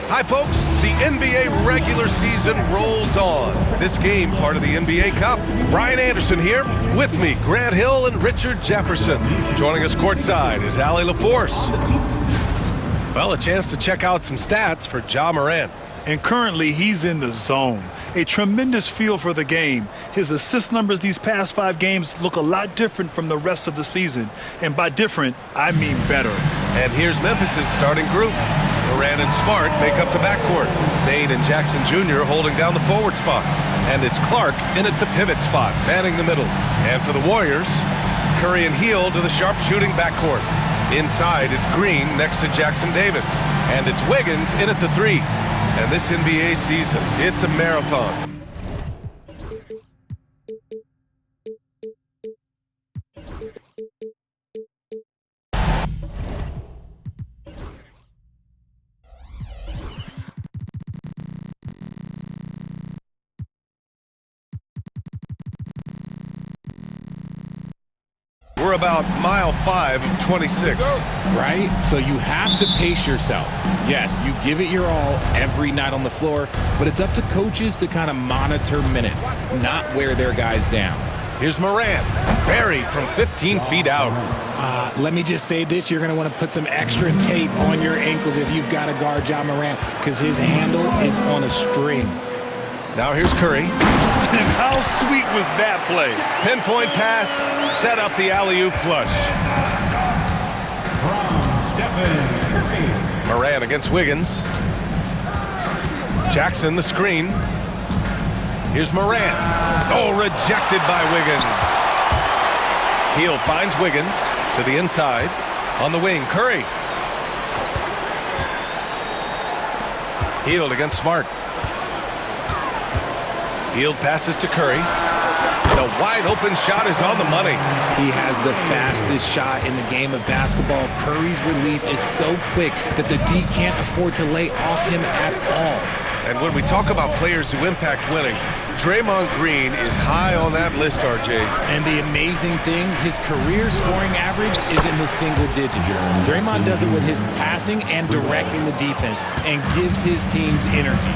Hi, folks. The NBA regular season rolls on. This game, part of the NBA Cup. Brian Anderson here. With me, Grant Hill and Richard Jefferson. Joining us courtside is Allie LaForce. Well, a chance to check out some stats for Ja Morant. And currently, he's in the zone. A tremendous feel for the game. His assist numbers these past 5 games look a lot different from the rest of the season. And by different, I mean better. And here's Memphis' starting group. Morant and Smart make up the backcourt. Bane and Jackson Jr. holding down the forward spots. And it's Clark in at the pivot spot, manning the middle. And for the Warriors, Curry and Hield to the sharpshooting backcourt. Inside, it's Green next to Jackson Davis. And it's Wiggins in at the 3. And this NBA season, it's a marathon. We're about mile 5 of 26. Right? So you have to pace yourself. Yes, you give it your all every night on the floor, but it's up to coaches to kind of monitor minutes, not wear their guys down. Here's Morant, buried from 15 feet out. Let me just say this, you're going to want to put some extra tape on your ankles if you've got to guard Ja Morant, because his handle is on a string. Now here's Curry. And how sweet was that play? Pinpoint pass, set up the alley-oop flush. Morant against Wiggins. Jackson the screen. Here's Morant. Oh, rejected by Wiggins. Hield finds Wiggins to the inside. On the wing, Curry. Hield against Smart. Hield passes to Curry. The wide-open shot is on the money. He has the fastest shot in the game of basketball. Curry's release is so quick that the D can't afford to lay off him at all. And when we talk about players who impact winning, Draymond Green is high on that list, RJ. And the amazing thing, his career scoring average is in the single digits. Draymond does it with his passing and directing the defense and gives his teams energy.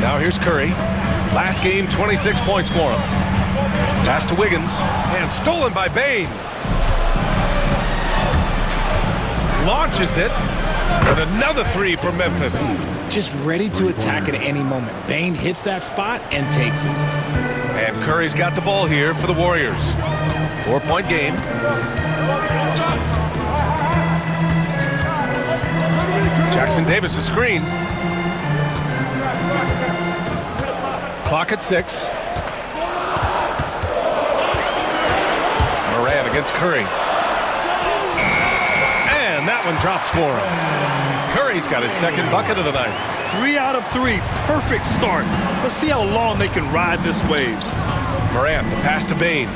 Now here's Curry. Last game, 26 points for him. Pass to Wiggins, and stolen by Bane. Launches it, and another 3 for Memphis. Just ready to attack at any moment. Bane hits that spot and takes it. And Curry's got the ball here for the Warriors. 4-point game. Jackson Davis, a screen. Clock at 6. Morant against Curry. And that one drops for him. Curry's got his second bucket of the night. 3 out of 3. Perfect start. Let's see how long they can ride this wave. Morant, the pass to Bane.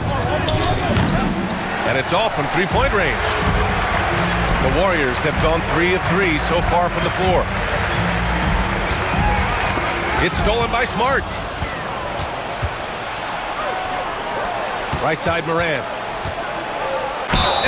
And it's off from 3-point range. The Warriors have gone 3 of 3 so far from the floor. It's stolen by Smart. Right side, Morant.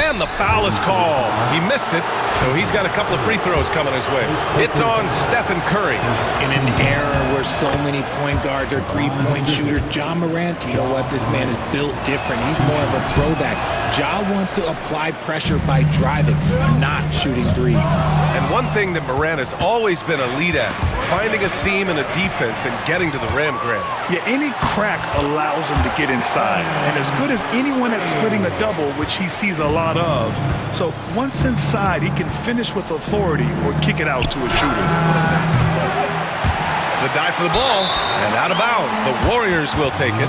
And the foul is called. He missed it, so he's got a couple of free throws coming his way. It's on Stephen Curry. In an era where so many point guards are three-point shooters, Ja Morant, you know what? This man is built different. He's more of a throwback. Ja wants to apply pressure by driving, not shooting threes. And one thing that Morant has always been elite at, finding a seam in a defense and getting to the rim, Grant. Yeah, any crack allows him to get inside. And as good as anyone at splitting a double, which he sees a lot of. So once inside, he can finish with authority or kick it out to a shooter. The dive for the ball, and out of bounds. The Warriors will take it.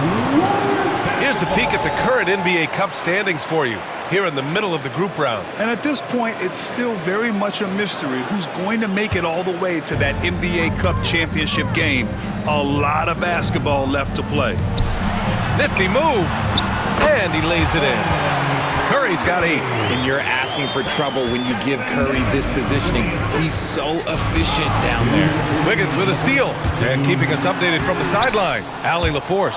Here's a peek at the current NBA Cup standings for you, here in the middle of the group round. And at this point, it's still very much a mystery who's going to make it all the way to that NBA Cup championship game. A lot of basketball left to play. Nifty move, and he lays it in. Curry's got 8. And you're asking for trouble when you give Curry this positioning. He's so efficient down there. Wiggins with a steal. And keeping us updated from the sideline, Allie LaForce.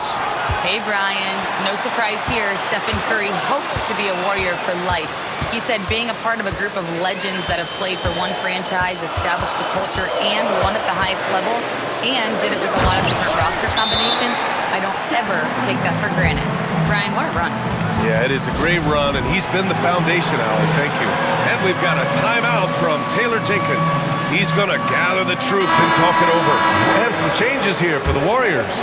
Hey, Brian. No surprise here. Stephen Curry hopes to be a Warrior for life. He said being a part of a group of legends that have played for one franchise, established a culture, and won at the highest level, and did it with a lot of different roster combinations, I don't ever take that for granted. Brian, what a run. Yeah, it is a great run, and he's been the foundation, Allie. Thank you. And we've got a timeout from Taylor Jenkins. He's going to gather the troops and talk it over. And some changes here for the Warriors.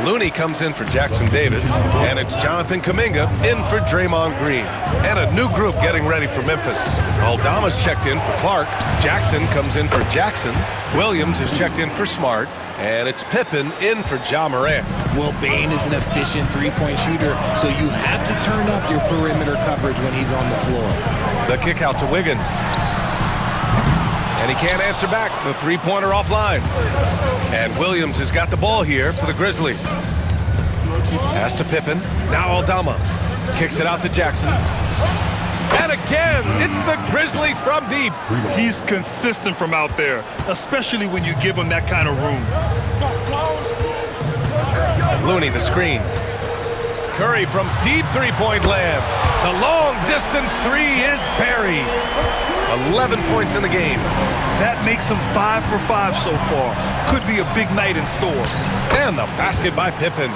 Looney comes in for Jackson Davis, and it's Jonathan Kuminga in for Draymond Green. And a new group getting ready for Memphis. Aldama's checked in for Clark. Jackson comes in for Jackson. Williams is checked in for Smart. And it's Pippen in for Ja Morant. Well, Bane is an efficient three-point shooter, so you have to turn up your perimeter coverage when he's on the floor. The kick out to Wiggins. And he can't answer back. The three-pointer offline. And Williams has got the ball here for the Grizzlies. Pass to Pippen. Now Aldama. Kicks it out to Jackson. And again, it's the Grizzlies from deep. He's consistent from out there, especially when you give him that kind of room. Looney, the screen. Curry from deep three-point land. The long-distance three is buried. 11 points in the game. That makes him 5 for 5 so far. Could be a big night in store. And the basket by Pippen.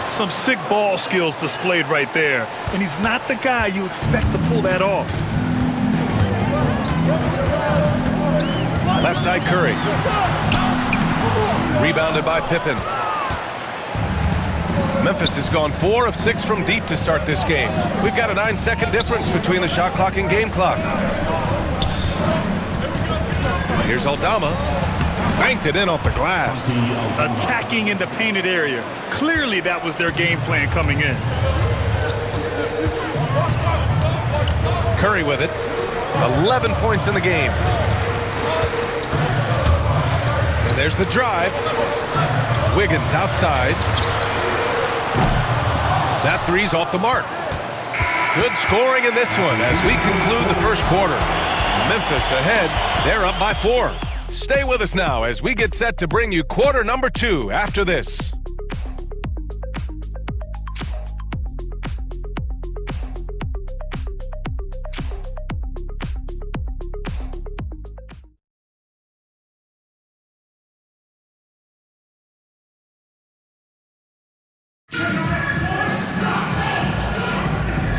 Some sick ball skills displayed right there. And he's not the guy you expect to pull that off. Left side Curry. Rebounded by Pippen. Memphis has gone 4 of 6 from deep to start this game. We've got a 9-second difference between the shot clock and game clock. Here's Aldama. Banked it in off the glass. Attacking in the painted area. Clearly that was their game plan coming in. Curry with it. 11 points in the game. And there's the drive. Wiggins outside. That three's off the mark. Good scoring in this one as we conclude the first quarter. Memphis ahead. They're up by 4. Stay with us now as we get set to bring you quarter number 2 after this.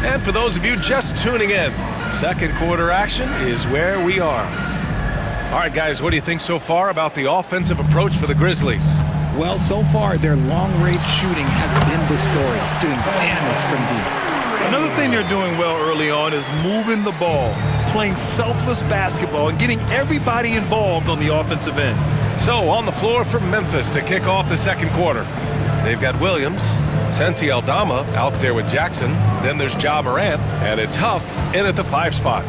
And for those of you just tuning in, second quarter action is where we are. All right, guys, what do you think so far about the offensive approach for the Grizzlies? Well, so far, their long-range shooting has been the story, doing damage from deep. Another thing they're doing well early on is moving the ball, playing selfless basketball, and getting everybody involved on the offensive end. So, on the floor for Memphis to kick off the second quarter. They've got Williams, Santi Aldama out there with Jackson. Then there's Ja Morant, and it's Huff in at the 5 spot.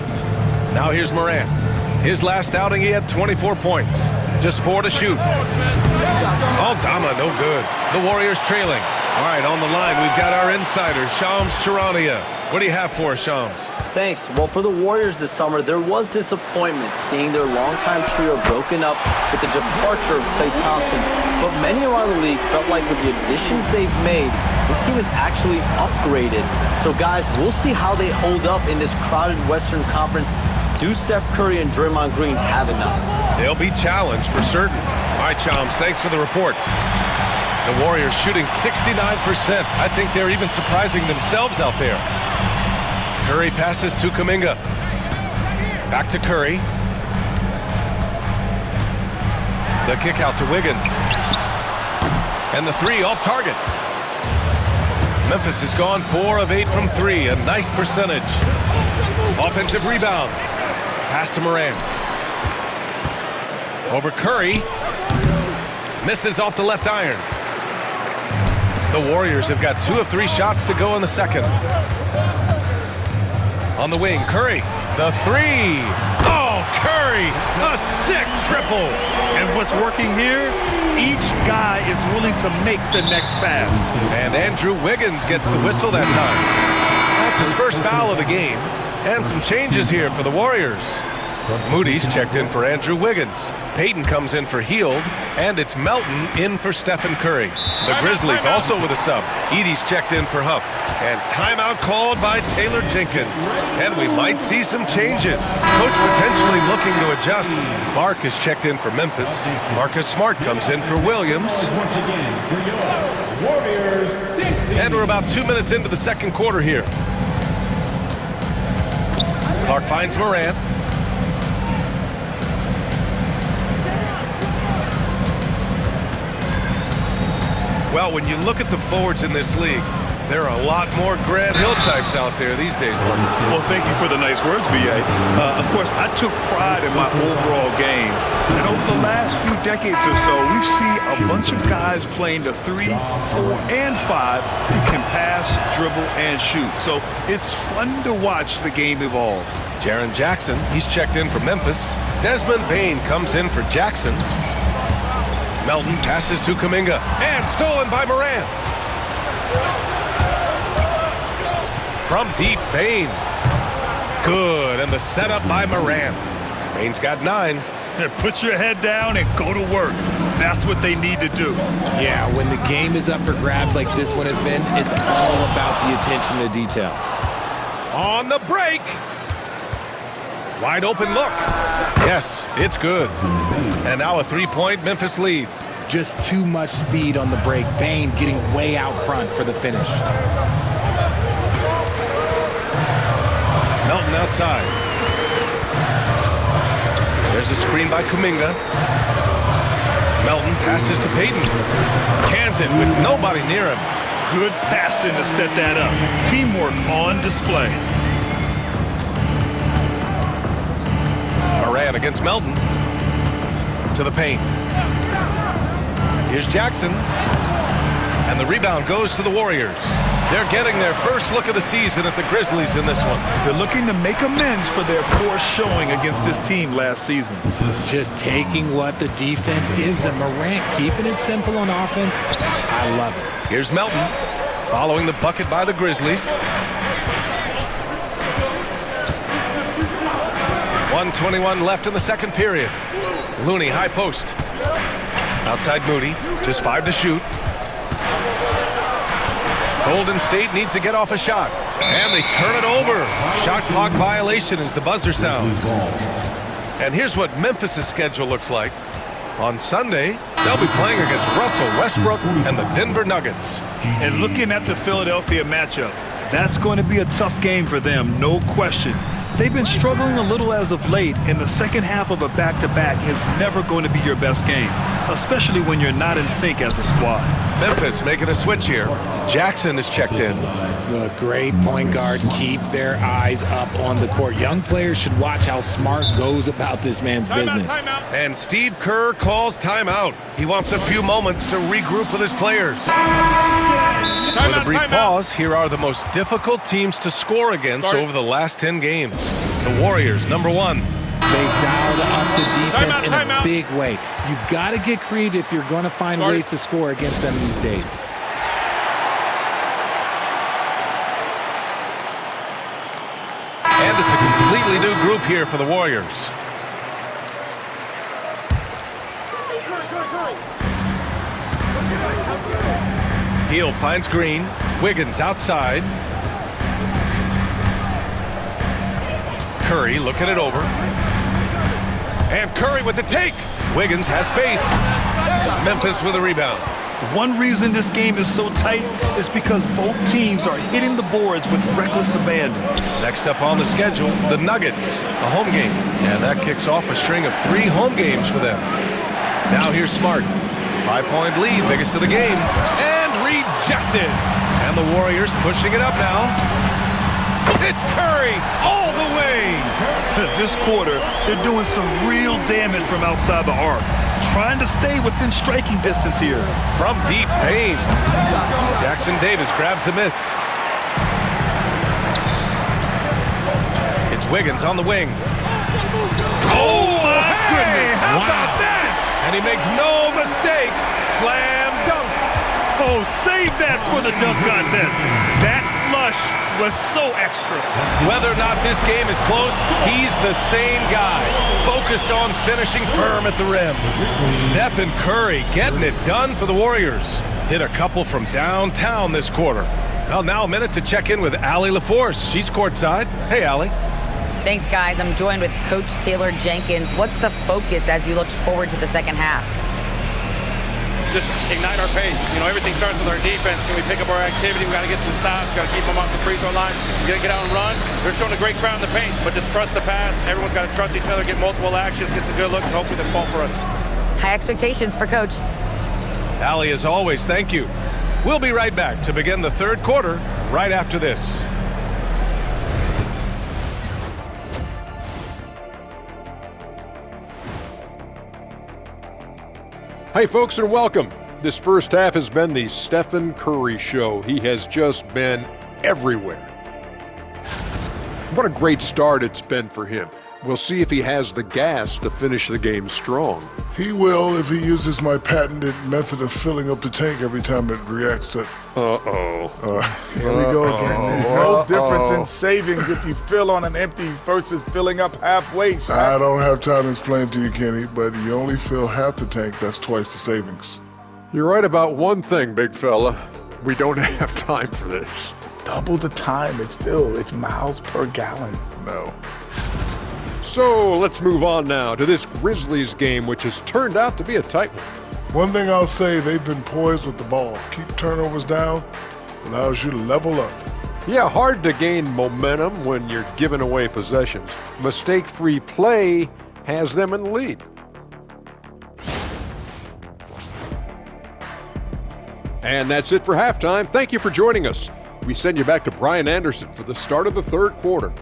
Now here's Morant. His last outing, he had 24 points. Just 4 to shoot. Aldama, no good. The Warriors trailing. All right, on the line, we've got our insider, Shams Charania. What do you have for us, Shams? Thanks. Well, for the Warriors this summer, there was disappointment seeing their longtime trio broken up with the departure of Klay Thompson. But many around the league felt like with the additions they've made, this team is actually upgraded. So, guys, we'll see how they hold up in this crowded Western Conference. Do Steph Curry and Draymond Green have enough? They'll be challenged for certain. All right, Shams, thanks for the report. The Warriors shooting 69%. I think they're even surprising themselves out there. Curry passes to Kuminga. Back to Curry. The kick out to Wiggins. And the three off target. Memphis has gone 4 of 8 from 3. A nice percentage. Offensive rebound. Pass to Morant. Over Curry. Misses off the left iron. The Warriors have got 2 of 3 shots to go in the second. On the wing, Curry. The 3. Oh, Curry! A sick triple. And what's working here, each guy is willing to make the next pass. And Andrew Wiggins gets the whistle that time. That's his first foul of the game. And some changes here for the Warriors. Moody's checked in for Andrew Wiggins. Payton comes in for Hield. And it's Melton in for Stephen Curry. The Grizzlies also with a sub. Edie's checked in for Huff. And timeout called by Taylor Jenkins. And we might see some changes. Coach potentially looking to adjust. Clark is checked in for Memphis. Marcus Smart comes in for Williams. And we're about 2 minutes into the second quarter here. Clark finds Morant. Well, when you look at the forwards in this league, there are a lot more Grant Hill types out there these days. Well, thank you for the nice words, B.A. Of course, I took pride in my overall game. And over the last few decades or so, we've seen a bunch of guys playing the 3, 4, and 5 who can pass, dribble, and shoot. So it's fun to watch the game evolve. Jaren Jackson, he's checked in for Memphis. Desmond Bane comes in for Jackson. Melton passes to Kuminga. And stolen by Morant. From deep, Bane. Good, and the setup by Morant. Bane's got 9. Put your head down and go to work. That's what they need to do. Yeah, when the game is up for grabs like this one has been, it's all about the attention to detail. On the break. Wide open look. Yes, it's good. And now a 3-point Memphis lead. Just too much speed on the break. Bane getting way out front for the finish. Melton outside. There's a screen by Kuminga. Melton passes to Payton. Cans it with nobody near him. Good passing to set that up. Teamwork on display. Morant against Melton. To the paint. Here's Jackson. And the rebound goes to the Warriors. They're getting their first look of the season at the Grizzlies in this one. They're looking to make amends for their poor showing against this team last season. Just taking what the defense gives them. Morant keeping it simple on offense. I love it. Here's Melton following the bucket by the Grizzlies. 1:21 left in the second period. Looney, high post. Outside Moody, just 5 to shoot. Golden State needs to get off a shot. And they turn it over. Shot clock violation as the buzzer sounds. And here's what Memphis' schedule looks like. On Sunday, they'll be playing against Russell Westbrook and the Denver Nuggets. And looking at the Philadelphia matchup, that's going to be a tough game for them, no question. They've been struggling a little as of late, and the second half of a back-to-back is never going to be your best game, especially when you're not in sync as a squad. Memphis making a switch here. Jackson is checked in. The great point guards keep their eyes up on the court. Young players should watch how Smart goes about this man's business. And Steve Kerr calls timeout. He wants a few moments to regroup with his players. With a brief pause, here are the most difficult teams to score against over the last 10 games. The Warriors, number 1. They've dialed up the defense in a big way. You've got to get creative if you're going to find ways to score against them these days. And it's a completely new group here for the Warriors. Hill finds Green. Wiggins outside. Curry looking it over. And Curry with the take. Wiggins has space. Memphis with a rebound. One reason this game is so tight is because both teams are hitting the boards with reckless abandon. Next up on the schedule, the Nuggets, a home game. And that kicks off a string of 3 home games for them. Now here's Smart. 5-point lead, biggest of the game. And rejected. And the Warriors pushing it up now. It's Curry all the way. This quarter, they're doing some real damage from outside the arc. Trying to stay within striking distance here. From deep, Bane. Jackson Davis grabs the miss. It's Wiggins on the wing. Oh, my goodness. How about that? And he makes no mistake. Slam dunk. Oh, save that for the dunk contest. That flush was so extra. Whether or not this game is close, he's the same guy, focused on finishing firm at the rim. Stephen Curry getting it done for the Warriors. Hit a couple from downtown this quarter. Well, now a minute to check in with Allie LaForce. She's courtside. Hey, Allie. Thanks, guys. I'm joined with Coach Taylor Jenkins. What's the focus as you look forward to the second half? Just ignite our pace. You know, everything starts with our defense. Can we pick up our activity? We got to get some stops. Got to keep them off the free throw line. We got to get out and run. They're showing a great crowd in the paint, but just trust the pass. Everyone's got to trust each other, get multiple actions, get some good looks, and hopefully they fall for us. High expectations for Coach. Allie, as always, thank you. We'll be right back to begin the third quarter right after this. Hey folks, and welcome. This first half has been the Stephen Curry show. He has just been everywhere. What a great start it's been for him. We'll see if he has the gas to finish the game strong. He will if he uses my patented method of filling up the tank every time it reacts to... Here we go again. There's no difference in savings if you fill on an empty versus filling up halfway. I don't have time to explain to you, Kenny, but you only fill half the tank. That's twice the savings. You're right about one thing, big fella. We don't have time for this. Double the time. It's miles per gallon. No. So let's move on now to this Grizzlies game, which has turned out to be a tight one. One thing I'll say, they've been poised with the ball. Keep turnovers down, allows you to level up. Yeah, hard to gain momentum when you're giving away possessions. Mistake-free play has them in the lead. And that's it for halftime. Thank you for joining us. We send you back to Brian Anderson for the start of the third quarter.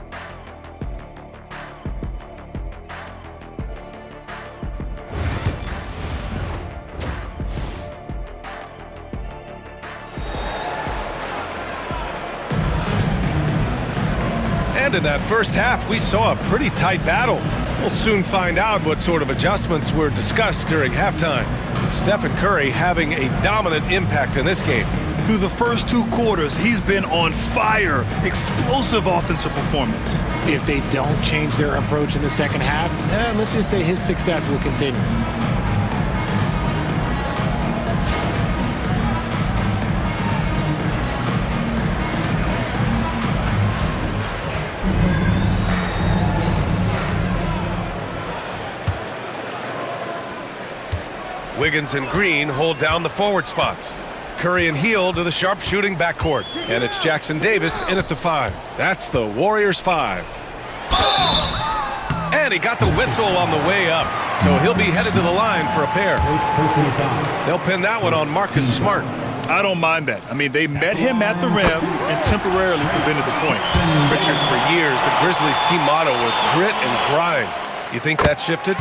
And in that first half, we saw a pretty tight battle. We'll soon find out what sort of adjustments were discussed during halftime. Stephen Curry having a dominant impact in this game. Through the first two quarters, he's been on fire. Explosive offensive performance. If they don't change their approach in the second half, let's just say his success will continue. Wiggins and Green hold down the forward spots. Curry and Heel to the sharpshooting backcourt. And it's Jackson Davis in at the 5. That's the Warriors' 5. And he got the whistle on the way up. So he'll be headed to the line for a pair. They'll pin that one on Marcus Smart. I don't mind that. I mean, they met him at the rim and temporarily prevented the points. Richard, for years, the Grizzlies' team motto was grit and grind. You think that shifted?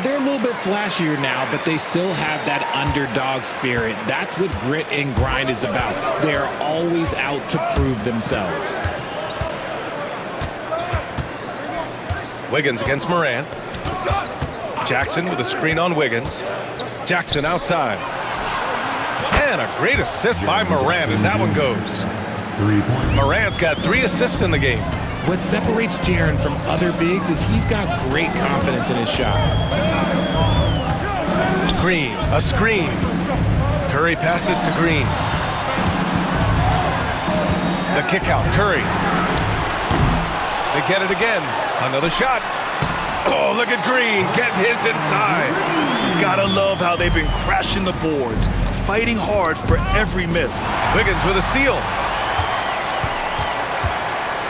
They're a little bit flashier now, but they still have that underdog spirit. That's what grit and grind is about. They're always out to prove themselves. Wiggins against Morant. Jackson with a screen on Wiggins. Jackson outside. And a great assist by Morant as that one goes. Morant's got 3 assists in the game. What separates Jaren from other bigs is he's got great confidence in his shot. Green, a screen. Curry passes to Green. The kick out, Curry. They get it again. Another shot. Oh, look at Green getting his inside. Gotta love how they've been crashing the boards, fighting hard for every miss. Wiggins with a steal.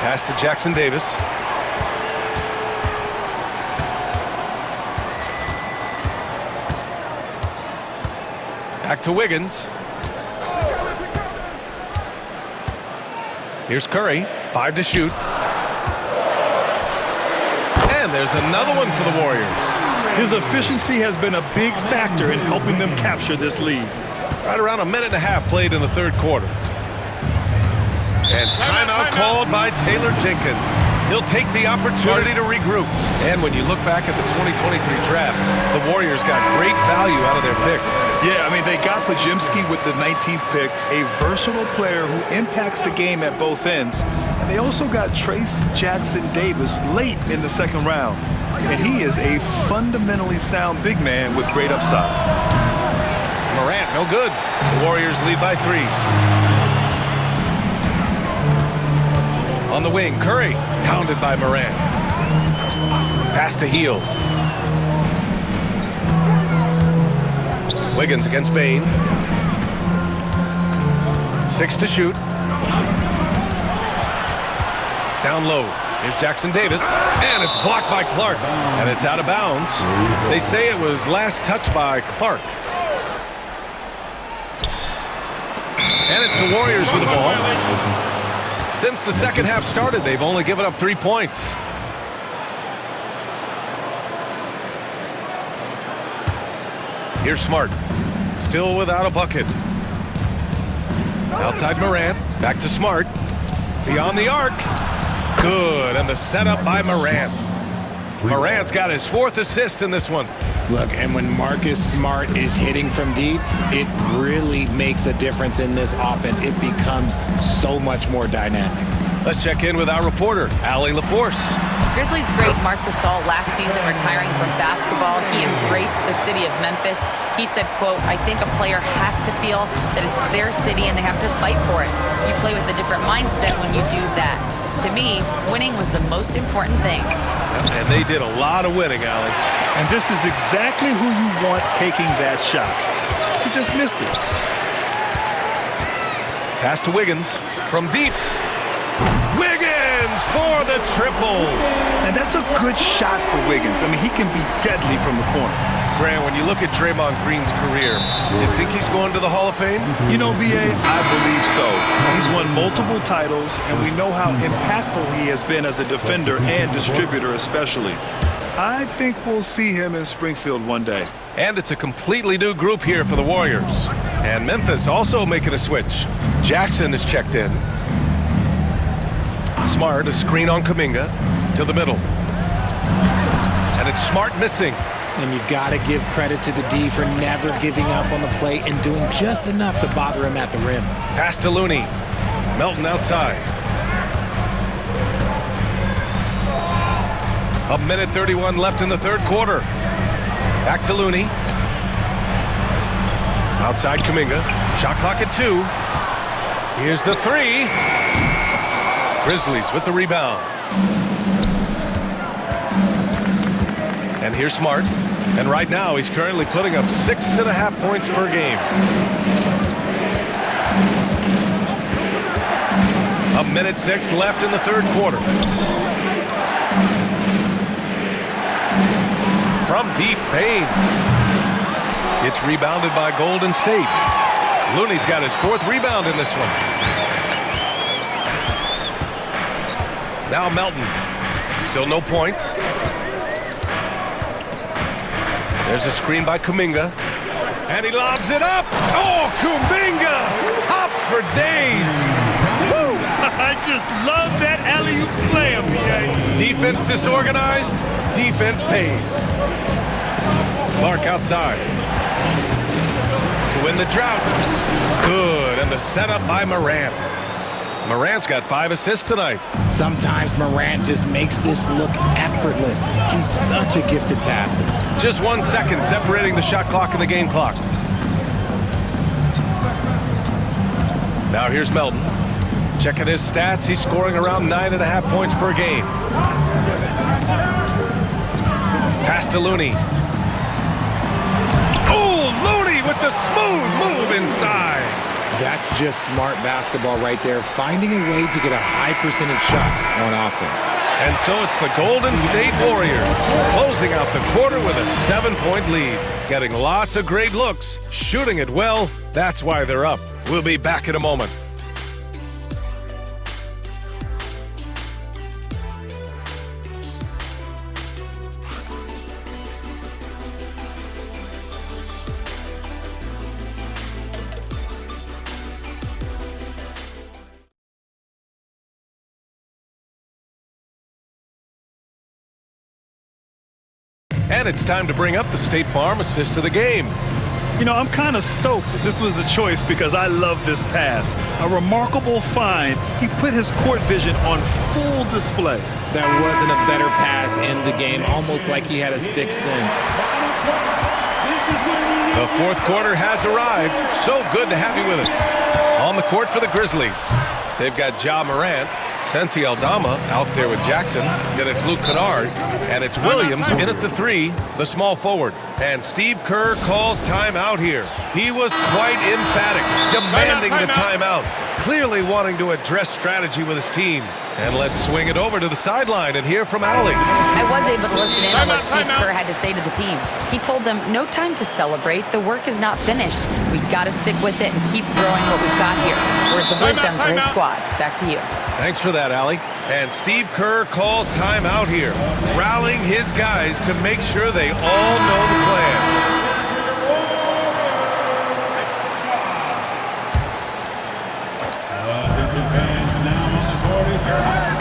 Pass to Jackson Davis. Back to Wiggins. Here's Curry. 5 to shoot. And there's another one for the Warriors. His efficiency has been a big factor in helping them capture this lead. Right around a minute and a half played in the third quarter. And timeout called by Taylor Jenkins. He'll take the opportunity to regroup. And when you look back at the 2023 draft, the Warriors got great value out of their picks. Yeah, I mean, they got Pajimski with the 19th pick, a versatile player who impacts the game at both ends. And they also got Trace Jackson Davis late in the second round. And he is a fundamentally sound big man with great upside. Morant, no good. The Warriors lead by 3. On the wing, Curry, pounded by Morant. Pass to Heel. Wiggins against Bane. 6 to shoot. Down low. Here's Jackson Davis, and it's blocked by Clark, and it's out of bounds. They say it was last touched by Clark. And it's the Warriors with the ball. Since the second half started, they've only given up 3 points. Here's Smart, still without a bucket. Outside Morant, back to Smart. Beyond the arc. Good, and the setup by Morant. Morant's got his 4th assist in this one. Look, and when Marcus Smart is hitting from deep, it really makes a difference in this offense. It becomes so much more dynamic. Let's check in with our reporter, Allie LaForce. Grizzlies great Marc Gasol last season retiring from basketball. He embraced the city of Memphis. He said, quote, "I think a player has to feel that it's their city and they have to fight for it. You play with a different mindset when you do that." To me, winning was the most important thing. And they did a lot of winning, Allie. And this is exactly who you want taking that shot. He just missed it. Pass to Wiggins from deep. Wiggins for the triple. And that's a good shot for Wiggins. I mean, he can be deadly from the corner. Grant, when you look at Draymond Green's career, you think he's going to the Hall of Fame? You know, B.A., I believe so. He's won multiple titles, and we know how impactful he has been as a defender and distributor especially. I think we'll see him in Springfield one day. And it's a completely new group here for the Warriors. And Memphis also making a switch. Jackson is checked in. Smart, a screen on Kuminga to the middle. And it's Smart missing. And you got to give credit to the D for never giving up on the play and doing just enough to bother him at the rim. Pass to Looney. Melton outside. A minute 31 left in the third quarter. Back to Looney. Outside Kuminga. Shot clock at 2. Here's the 3. Grizzlies with the rebound. And here's Smart. And right now, he's currently putting up 6.5 points per game. A minute 6 left in the third quarter. From deep, Payne. It's rebounded by Golden State. Looney's got his 4th rebound in this one. Now Melton. Still no points. There's a screen by Kuminga. And he lobs it up. Oh, Kuminga! Hop for days. Woo! I just love that alley-oop slam, B.A. Defense disorganized. Defense pays. Clark outside. To win the drought. Good. And the setup by Morant. Morant's got 5 assists tonight. Sometimes Morant just makes this look effortless. He's such a gifted passer. Just 1 second separating the shot clock and the game clock. Now here's Melton. Checking his stats, he's scoring around 9.5 points per game. Pass to Looney. Oh, Looney with the smooth move inside. That's just smart basketball right there, finding a way to get a high percentage shot on offense. And so it's the Golden State Warriors closing out the quarter with a 7-point lead. Getting lots of great looks, shooting it well. That's why they're up. We'll be back in a moment. And it's time to bring up the State Farm assist of the game. You know, I'm kind of stoked that this was a choice because I love this pass. A remarkable find. He put his court vision on full display. There wasn't a better pass in the game, almost like he had a sixth sense. The fourth quarter has arrived. So good to have you with us. On the court for the Grizzlies, they've got Ja Morant, Santi Aldama out there with Jackson. Then it's Luke Kennard, and it's Williams in at the 3, the small forward. And Steve Kerr calls timeout here. He was quite emphatic, demanding the timeout, clearly wanting to address strategy with his team. And let's swing it over to the sideline and hear from Allie. I was able to listen in on what Steve Kerr had to say to the team. He told them, no time to celebrate. The work is not finished. We've got to stick with it and keep growing what we've got here. Words of wisdom for his squad. Back to you. Thanks for that, Allie. And Steve Kerr calls timeout here, rallying his guys to make sure they all know the plan.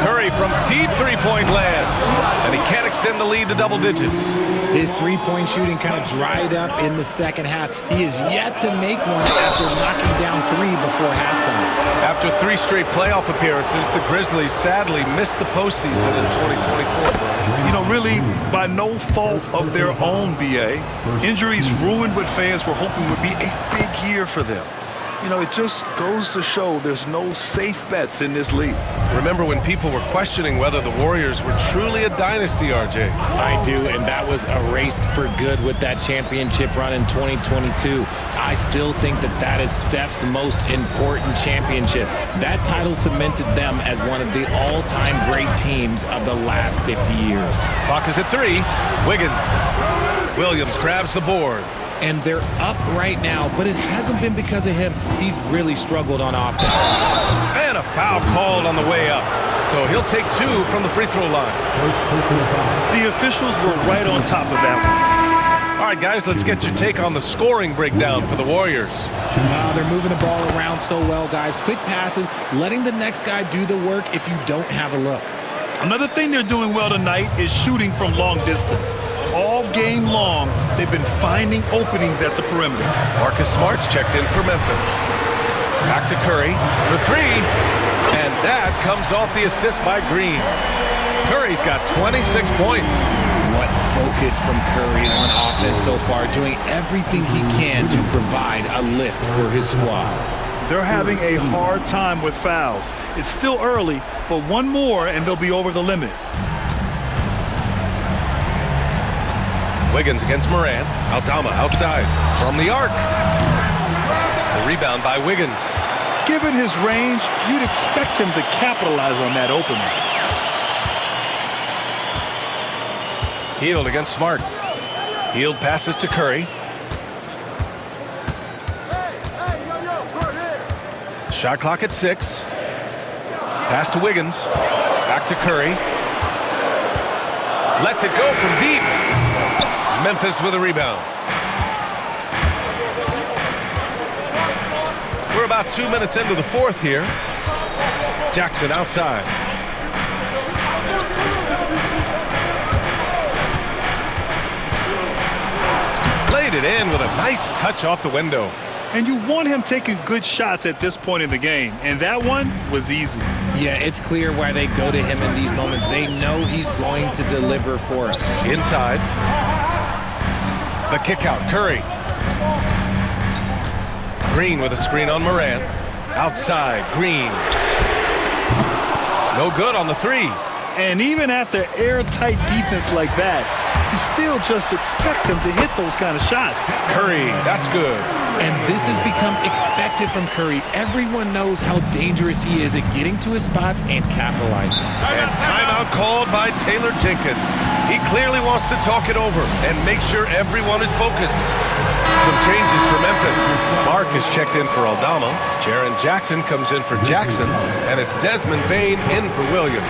Curry from deep three-point land, and he can't extend the lead to double digits. His three-point shooting kind of dried up in the second half. He is yet to make one after knocking down 3 before halftime. After 3 straight playoff appearances, the Grizzlies sadly missed the postseason in 2024. You know, really, by no fault of their own, BA. Injuries ruined what fans were hoping would be a big year for them. You know, it just goes to show there's no safe bets in this league. Remember when people were questioning whether the Warriors were truly a dynasty, RJ? I do, and that was erased for good with that championship run in 2022. I still think that is Steph's most important championship. That title cemented them as one of the all-time great teams of the last 50 years. Clock is at 3. Wiggins. Williams grabs the board. And they're up right now, but it hasn't been because of him. He's really struggled on offense. And a foul called on the way up. So he'll take 2 from the free throw line. The officials were right on top of that one. All right, guys, let's get your take on the scoring breakdown for the Warriors. They're moving the ball around so well, guys. Quick passes, letting the next guy do the work if you don't have a look. Another thing they're doing well tonight is shooting from long distance. All game long, they've been finding openings at the perimeter. Marcus Smart's checked in for Memphis. Back to Curry for 3. And that comes off the assist by Green. Curry's got 26 points. What focus from Curry on offense so far, doing everything he can to provide a lift for his squad. They're having a hard time with fouls. It's still early, but one more and they'll be over the limit. Wiggins against Morant. Aldama outside from the arc. The rebound by Wiggins. Given his range, you'd expect him to capitalize on that opening. Hield against Smart. Hield passes to Curry. Shot clock at 6. Pass to Wiggins. Back to Curry. Lets it go from deep. Memphis with a rebound. We're about 2 minutes into the fourth here. Jackson outside. Laid it in with a nice touch off the window. And you want him taking good shots at this point in the game. And that one was easy. Yeah, it's clear why they go to him in these moments. They know he's going to deliver for them. Inside. The kick out, Curry. Green with a screen on Morant. Outside, Green. No good on the 3. And even after airtight defense like that, you still just expect him to hit those kind of shots. Curry, that's good. And this has become expected from Curry. Everyone knows how dangerous he is at getting to his spots and capitalizing. And timeout called by Taylor Jenkins. He clearly wants to talk it over and make sure everyone is focused. Some changes for Memphis. Clark is checked in for Aldama. Jaren Jackson comes in for Jackson. And it's Desmond Bane in for Williams.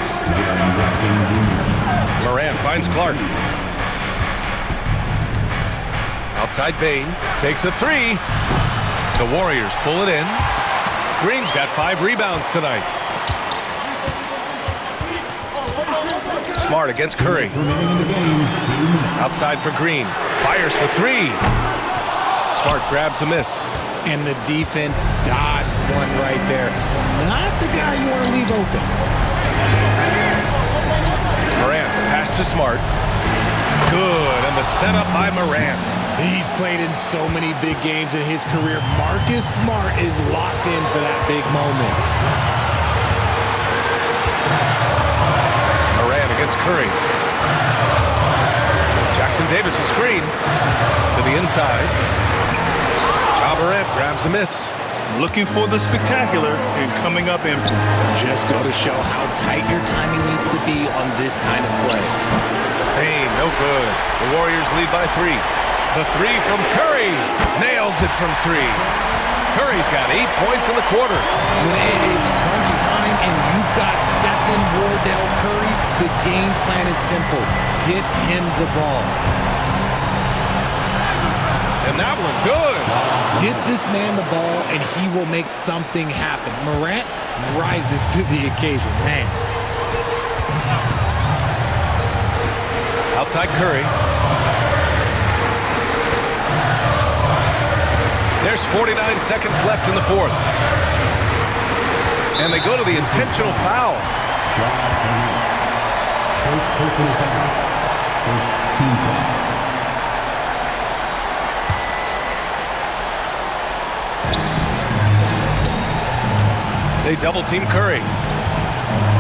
Morant finds Clark. Outside Bane. Takes a 3. The Warriors pull it in. Green's got 5 rebounds tonight. Smart against Curry. Outside for Green. Fires for 3. Smart grabs a miss. And the defense dodged one right there. Not the guy you want to leave open. Morant, the pass to Smart. Good, and the setup by Morant. He's played in so many big games in his career. Marcus Smart is locked in for that big moment. Morant against Curry. Jackson Davis a screen to the inside. Ja Morant grabs the miss. Looking for the spectacular and coming up empty. Just go to show how tight your timing needs to be on this kind of play. Payne, no good. The Warriors lead by 3. The 3 from Curry. Nails it from 3. Curry's got 8 points in the quarter. When it is crunch time and you've got Stephen Wardell Curry, the game plan is simple. Get him the ball. And that one good. Get this man the ball and he will make something happen. Morant rises to the occasion. Man. Outside Curry. There's 49 seconds left in the fourth. And they go to the intentional foul. They double team Curry.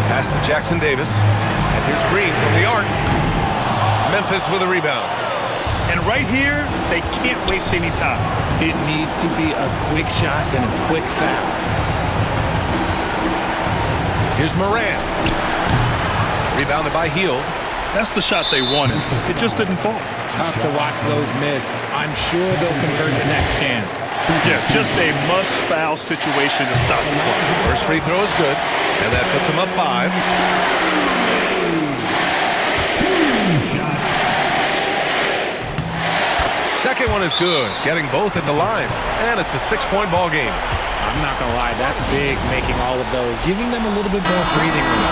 Pass to Jackson Davis. And here's Green from the arc. Memphis with a rebound. And right here, they can't waste any time. It needs to be a quick shot and a quick foul. Here's Morant. Rebounded by Hield. That's the shot they wanted. It just didn't fall. Tough to watch those miss. I'm sure they'll convert the next chance. Yeah, just a must-foul situation to stop the clock. First free throw is good, and that puts them up 5. Second one is good, getting both at the line, and it's a 6-point ball game. I'm not going to lie, that's big, making all of those, giving them a little bit more breathing room.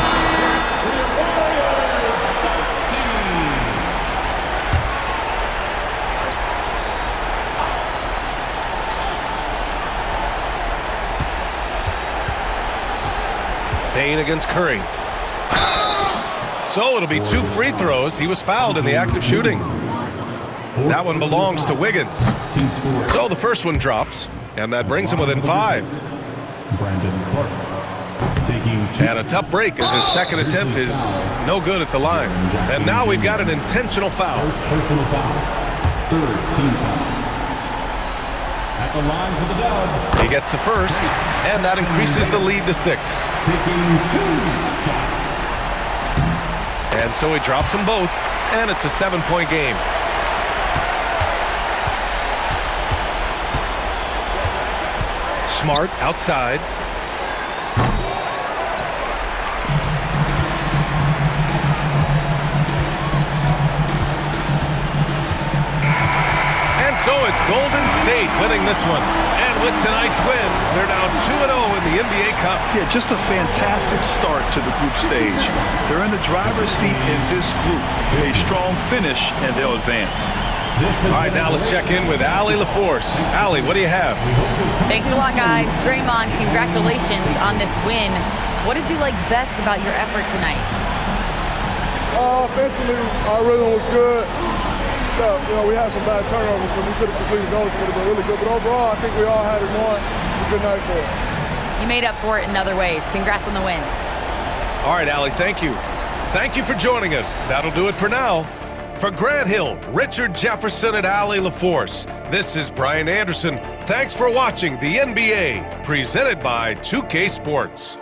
Payne against Curry. So it'll be 2 free throws. He was fouled in the act of shooting. That one belongs to Wiggins. So the first one drops, and that brings him within 5. And a tough break as his second attempt is no good at the line. And now we've got an intentional foul. At the line for the Dubs. He gets the first, and that increases the lead to 6. And so he drops them both, and it's a 7-point game. Smart outside. And so it's Golden State winning this one. And with tonight's win, they're now 2-0 in the NBA Cup. Yeah, just a fantastic start to the group stage. They're in the driver's seat in this group. A strong finish, and they'll advance. All right, now let's check in with Allie LaForce. Allie, what do you have? Thanks a lot, guys. Draymond, congratulations on this win. What did you like best about your effort tonight? Offensively, our rhythm was good. So, we had some bad turnovers, so we could have completed those. It would have been really good. But overall, I think we all had it on. It's a good night for us. You made up for it in other ways. Congrats on the win. All right, Allie, thank you. Thank you for joining us. That'll do it for now. For Grant Hill, Richard Jefferson, and Allie LaForce, this is Brian Anderson. Thanks for watching the NBA, presented by 2K Sports.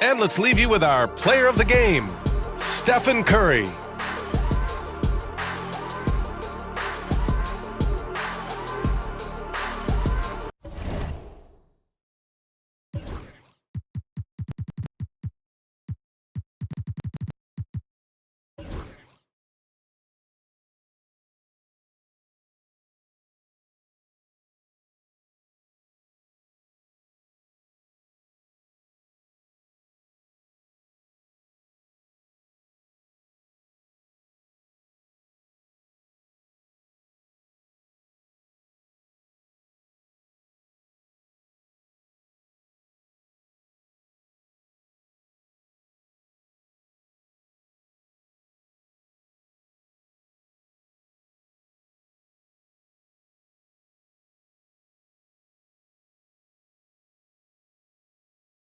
And let's leave you with our player of the game, Stephen Curry.